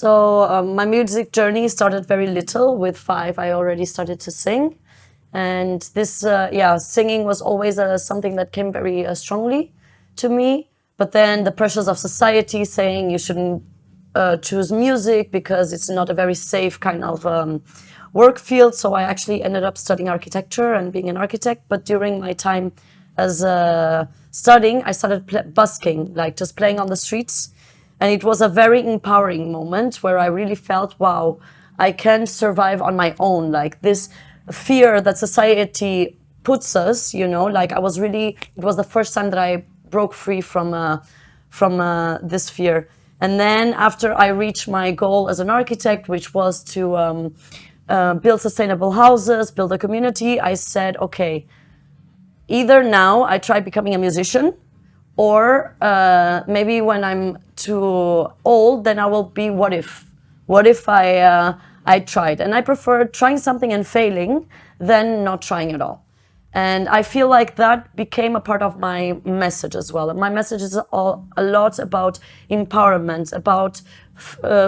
So my music journey started very little. With 5, I already started to sing. And this, singing was always something that came very strongly to me. But then the pressures of society saying you shouldn't choose music because it's not a very safe kind of work field. So I actually ended up studying architecture and being an architect. But during my time as studying, I started busking, like just playing on the streets. And it was a very empowering moment where I really felt, wow, I can survive on my own. Like this fear that society puts us, you know, like it was the first time that I broke free from this fear. And then after I reached my goal as an architect, which was to build sustainable houses, build a community, I said, okay, either now I try becoming a musician, or maybe when I'm too old, then I will be what if? What if I tried? And I prefer trying something and failing than not trying at all. And I feel like that became a part of my message as well. And my message is a lot about empowerment, about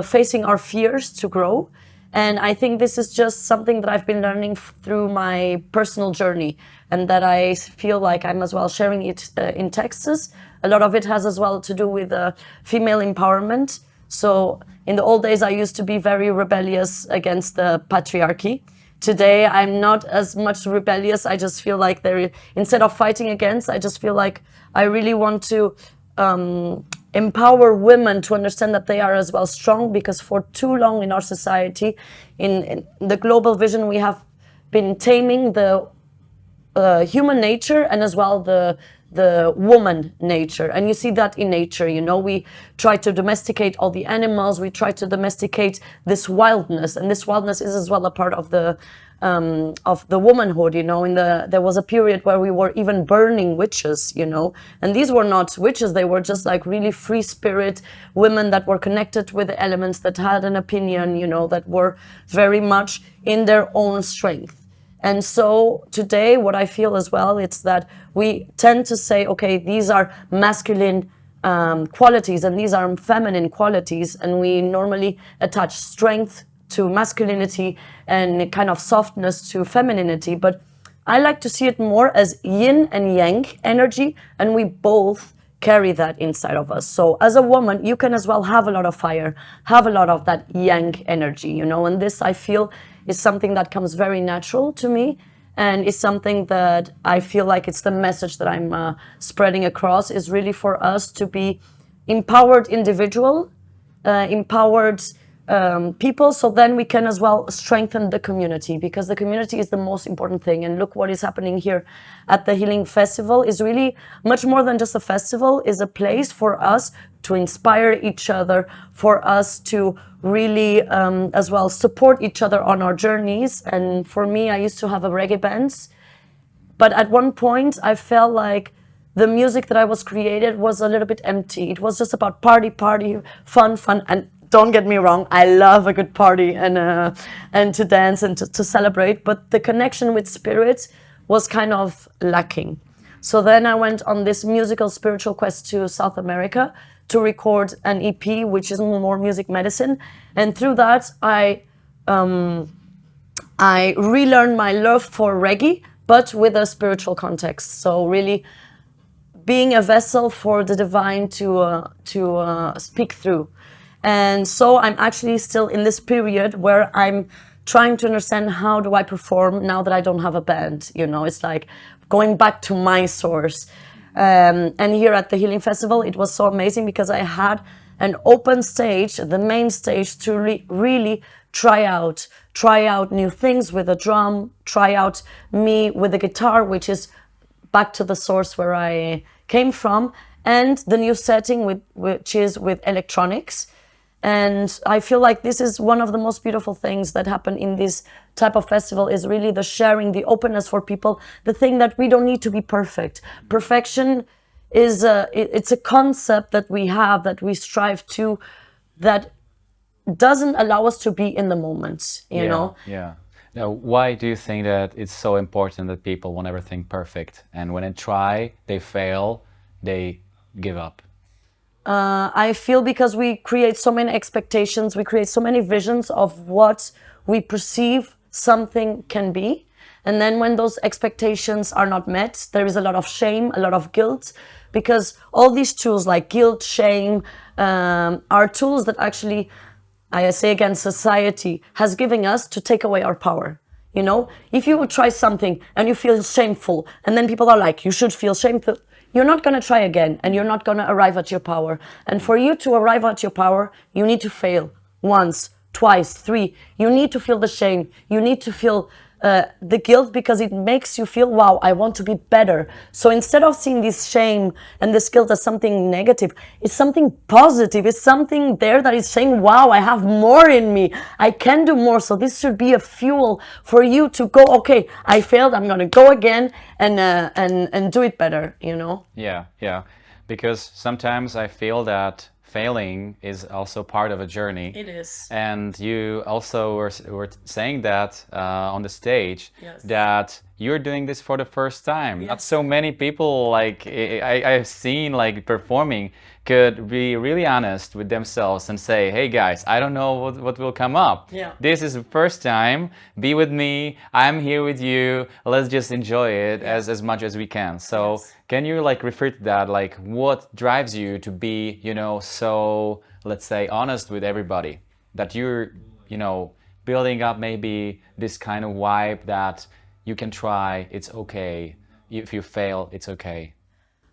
facing our fears to grow. And I think this is just something that I've been learning through my personal journey, and that I feel like I'm as well sharing it in texts. A lot of it has as well to do with female empowerment. So in the old days, I used to be very rebellious against the patriarchy. Today, I'm not as much rebellious. I just feel like instead of fighting against, I just feel like I really want to empower women to understand that they are as well strong, because for too long in our society, in the global vision, we have been taming the human nature and as well the woman nature. And you see that in nature, you know, we try to domesticate all the animals, we try to domesticate this wildness, and this wildness is as well a part of the womanhood, you know. There was a period where we were even burning witches, you know, and these were not witches, they were just like really free spirit women that were connected with the elements, that had an opinion, you know, that were very much in their own strength. And so today, what I feel as well, it's that we tend to say, okay, these are masculine qualities and these are feminine qualities, and we normally attach strength to masculinity and kind of softness to femininity. But I like to see it more as yin and yang energy, and we both carry that inside of us. So as a woman, you can as well have a lot of fire, have a lot of that yang energy, you know, and this I feel is something that comes very natural to me, and is something that I feel like it's the message that I'm spreading across, is really for us to be empowered individual, empowered people, so then we can as well strengthen the community, because the community is the most important thing. And look what is happening here at the Healing Festival is really much more than just a festival, is a place for us to inspire each other, for us to really as well support each other on our journeys. And for me, I used to have a reggae band, but at one point I felt like the music that I was created was a little bit empty. It was just about party, fun, and don't get me wrong, I love a good party and to dance and to celebrate, but the connection with spirit was kind of lacking. So then I went on this musical spiritual quest to South America to record an EP, which is more music medicine. And through that, I relearned my love for reggae, but with a spiritual context. So really being a vessel for the divine to speak through. And so I'm actually still in this period where I'm trying to understand, how do I perform now that I don't have a band? You know, it's like going back to my source. And here at the Healing Festival, it was so amazing because I had an open stage, the main stage, to really try out new things with the drum, try out me with the guitar, which is back to the source where I came from, and the new setting which is with electronics. And I feel like this is one of the most beautiful things that happen in this type of festival, is really the sharing, the openness for people, the thing that we don't need to be perfect. Perfection is it's a concept that we have, that we strive to, that doesn't allow us to be in the moment, you know? Yeah. Now, why do you think that it's so important that people want everything perfect, and when they try, they fail, they give up? I feel because we create so many expectations, we create so many visions of what we perceive something can be. And then when those expectations are not met, there is a lot of shame, a lot of guilt, because all these tools like guilt, shame, are tools that actually, I say again, society has given us to take away our power. You know, if you would try something and you feel shameful, and then people are like, you should feel shameful, you're not going to try again, and you're not going to arrive at your power. And for you to arrive at your power, you need to fail once, twice, three. You need to feel the shame. You need to feel the guilt, because it makes you feel, wow, I want to be better. So instead of seeing this shame and this guilt as something negative, it's something positive. It's something there that is saying, wow, I have more in me. I can do more. So this should be a fuel for you to go, okay, I failed. I'm going to go again and do it better, you know? Yeah, yeah. Because sometimes I feel that failing is also part of a journey. It is. And you also were saying that on the stage, Yes. that you're doing this for the first time. Yes. Not so many people like I've seen like performing could be really honest with themselves and say, hey guys, I don't know what will come up. Yeah. This is the first time. Be with me. I'm here with you. Let's just enjoy it as much as we can. So Yes. Can you like refer to that? Like what drives you to be, you know, so let's say honest with everybody, that you're, you know, building up maybe this kind of vibe that you can try, it's okay. If you fail, it's okay.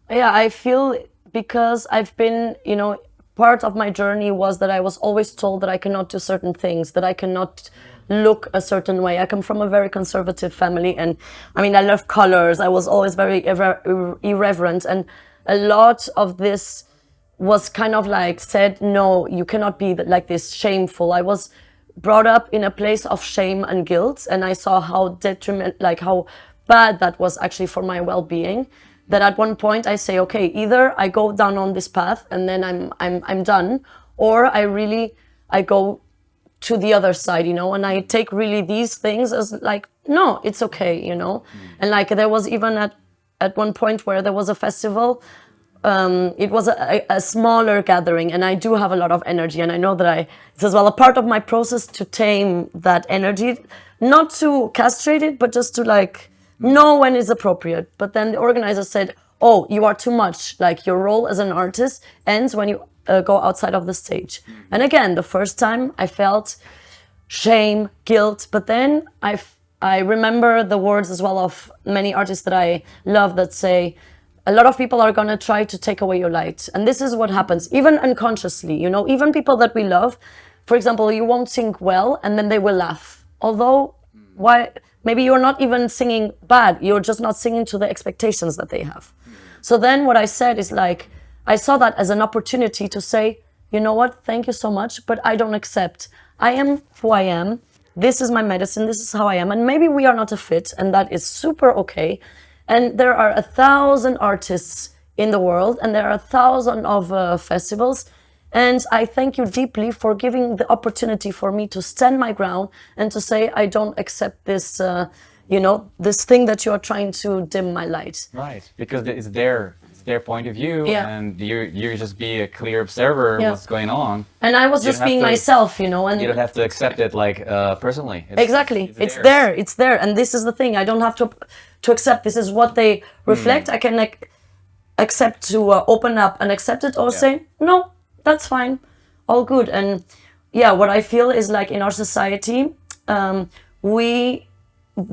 Yeah, I feel because I've been, you know, part of my journey was that I was always told that I cannot do certain things, that I cannot look a certain way. I come from a very conservative family, and I mean, I love colors. I was always very irreverent, and a lot of this was kind of like said, no, you cannot be like this, shameful. I was brought up in a place of shame and guilt, and I saw how like how bad that was actually for my well-being. That at one point I say, okay, either I go down on this path and then I'm done, or I go to the other side, you know, and I take really these things as like, no, it's okay, you know. And like there was even at one point where there was a festival, it was a smaller gathering, and I do have a lot of energy, and I know that it's as well a part of my process to tame that energy, not to castrate it, but just to like know when it's appropriate. But then the organizer said, oh, you are too much, like your role as an artist ends when you go outside of the stage. And again, the first time I felt shame, guilt, but then I remember the words as well of many artists that I love that say, a lot of people are going to try to take away your light. And this is what happens, even unconsciously, you know, even people that we love. For example, you won't sing well and then they will laugh. Although, why? Maybe you're not even singing bad, you're just not singing to the expectations that they have. So then what I said is like, I saw that as an opportunity to say, you know what, thank you so much, but I don't accept. I am who I am. This is my medicine. This is how I am. And maybe we are not a fit, and that is super okay. And there are 1,000 artists in the world, and there are 1,000 of festivals. And I thank you deeply for giving the opportunity for me to stand my ground and to say, I don't accept this, you know, this thing that you are trying to dim my light. Right, because it's their point of view, Yeah. and you just be a clear observer of Yeah. what's going on. And I was just being myself, you know. And you don't have to accept it like personally. Exactly, it's theirs. there, it's there. And this is the thing, I don't have to accept this is what they reflect. I can like accept to open up and accept it, or say, no, that's fine, all good. And yeah, what I feel is like in our society,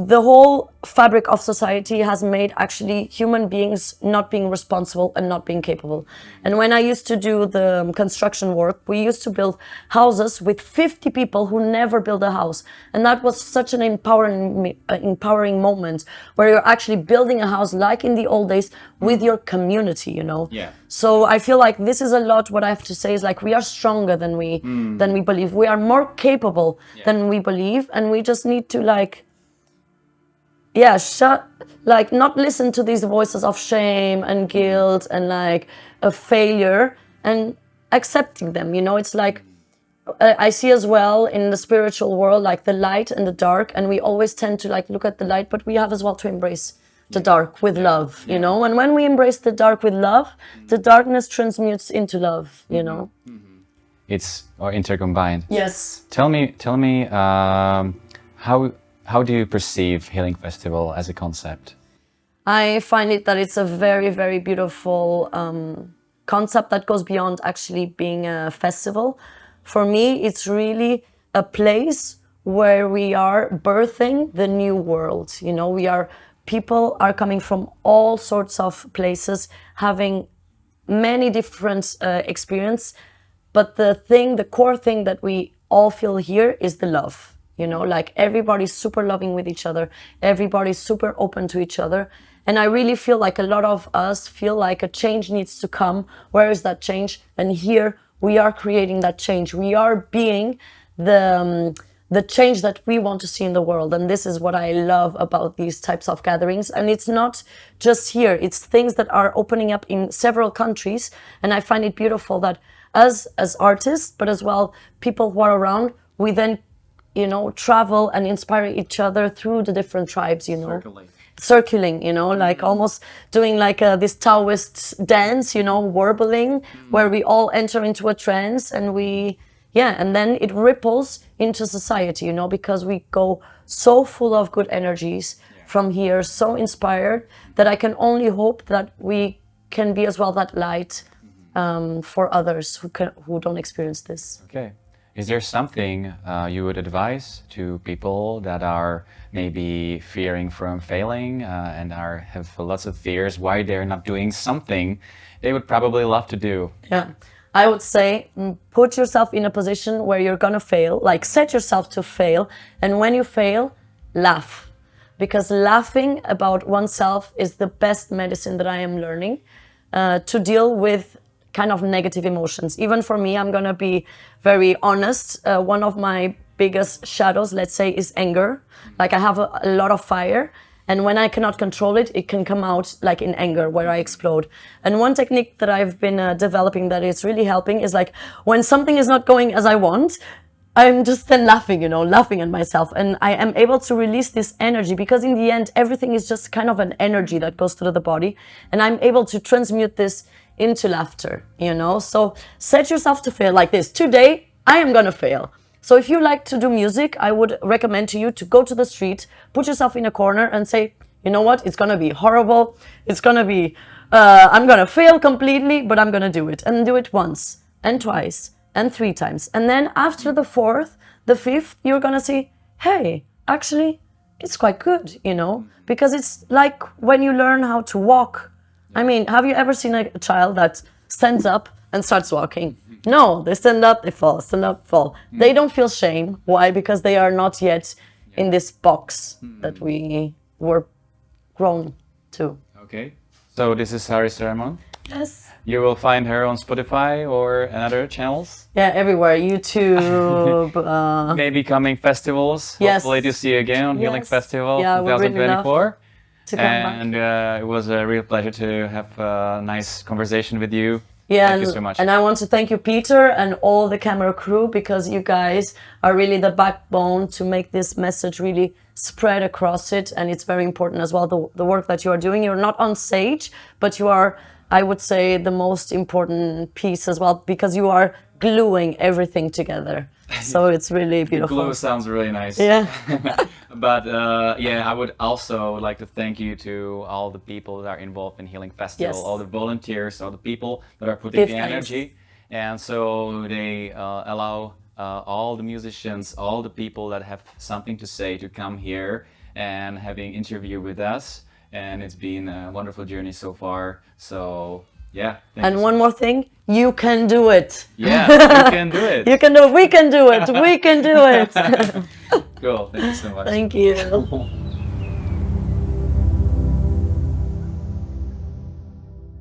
the whole fabric of society has made actually human beings not being responsible and not being capable. And when I used to do the construction work, we used to build houses with 50 people who never built a house. And that was such an empowering moment where you're actually building a house like in the old days with your community, you know? Yeah. So I feel like this is a lot what I have to say is like we are stronger than we believe. We are more capable than we believe, and we just need to like not listen to these voices of shame and guilt and like a failure, and accepting them, you know. It's like I see as well in the spiritual world like the light and the dark, and we always tend to like look at the light, but we have as well to embrace the dark with love, you know. And when we embrace the dark with love, the darkness transmutes into love, you know. It's or intercombined. Yes. Tell me, how do you perceive Healing Festival as a concept? I find it that it's a very, very beautiful concept that goes beyond actually being a festival. For me, it's really a place where we are birthing the new world. You know, people are coming from all sorts of places, having many different experience. But the core thing that we all feel here is the love. You know, like everybody's super loving with each other. Everybody's super open to each other. And I really feel like a lot of us feel like a change needs to come. Where is that change? And here we are creating that change. We are being the change that we want to see in the world. And this is what I love about these types of gatherings. And it's not just here. It's things that are opening up in several countries. And I find it beautiful that us as artists, but as well people who are around, we then, you know, travel and inspire each other through the different tribes, you know. Circling, you know, like almost doing like this Taoist dance, you know, warbling, where we all enter into a trance and and then it ripples into society, you know, because we go so full of good energies from here, so inspired, that I can only hope that we can be as well that light for others who don't experience this. Okay. Is there something you would advise to people that are maybe fearing from failing and have lots of fears why they're not doing something they would probably love to do? Yeah, I would say put yourself in a position where you're gonna fail, like set yourself to fail, and when you fail, laugh. Because laughing about oneself is the best medicine that I am learning to deal with kind of negative emotions. Even for me, I'm gonna be very honest. One of my biggest shadows, let's say, is anger. Like I have a lot of fire, and when I cannot control it, it can come out like in anger, where I explode. And one technique that I've been developing that is really helping is like when something is not going as I want, I'm just then laughing, you know, laughing at myself, and I am able to release this energy, because in the end, everything is just kind of an energy that goes through the body, and I'm able to transmute this into laughter, you know. So set yourself to fail like this. Today, I am gonna fail. So if you like to do music, I would recommend to you to go to the street, put yourself in a corner and say, you know what, it's gonna be horrible. It's gonna be, I'm gonna fail completely, but I'm gonna do it. And do it once and twice and 3 times. And then after the 4th, the 5th, you're gonna see, hey, actually, it's quite good, you know, because it's like when you learn how to walk. I mean, have you ever seen a child that stands up and starts walking? No, they stand up, they fall, stand up, fall. They don't feel shame. Why? Because they are not yet in this box that we were grown to. Okay. So this is Sari Seramor. Yes. You will find her on Spotify or other channels? Yeah, everywhere. YouTube. Maybe coming festivals. Yes. Hopefully to see you again on Healing Festival Yeah, 2024. To come and back. It was a real pleasure to have a nice conversation with you. Yeah, thank you so much. And I want to thank you, Peter, and all the camera crew, because you guys are really the backbone to make this message really spread across it. And it's very important as well, the work that you are doing. You're not on stage, but you are, I would say, the most important piece as well, because you are gluing everything together. So it's really beautiful. Glue sounds really nice. Yeah. But yeah, I would also like to thank you to all the people that are involved in Healing Festival, Yes. all the volunteers, all the people that are putting Give the thanks. energy. And so they allow all the musicians, all the people that have something to say to come here and having interview with us. And it's been a wonderful journey so far. So yeah. And one more thing, you can do it. Yeah, you can do it. You can do it. We can do it. We can do it. Cool. Thank you so much. Thank you.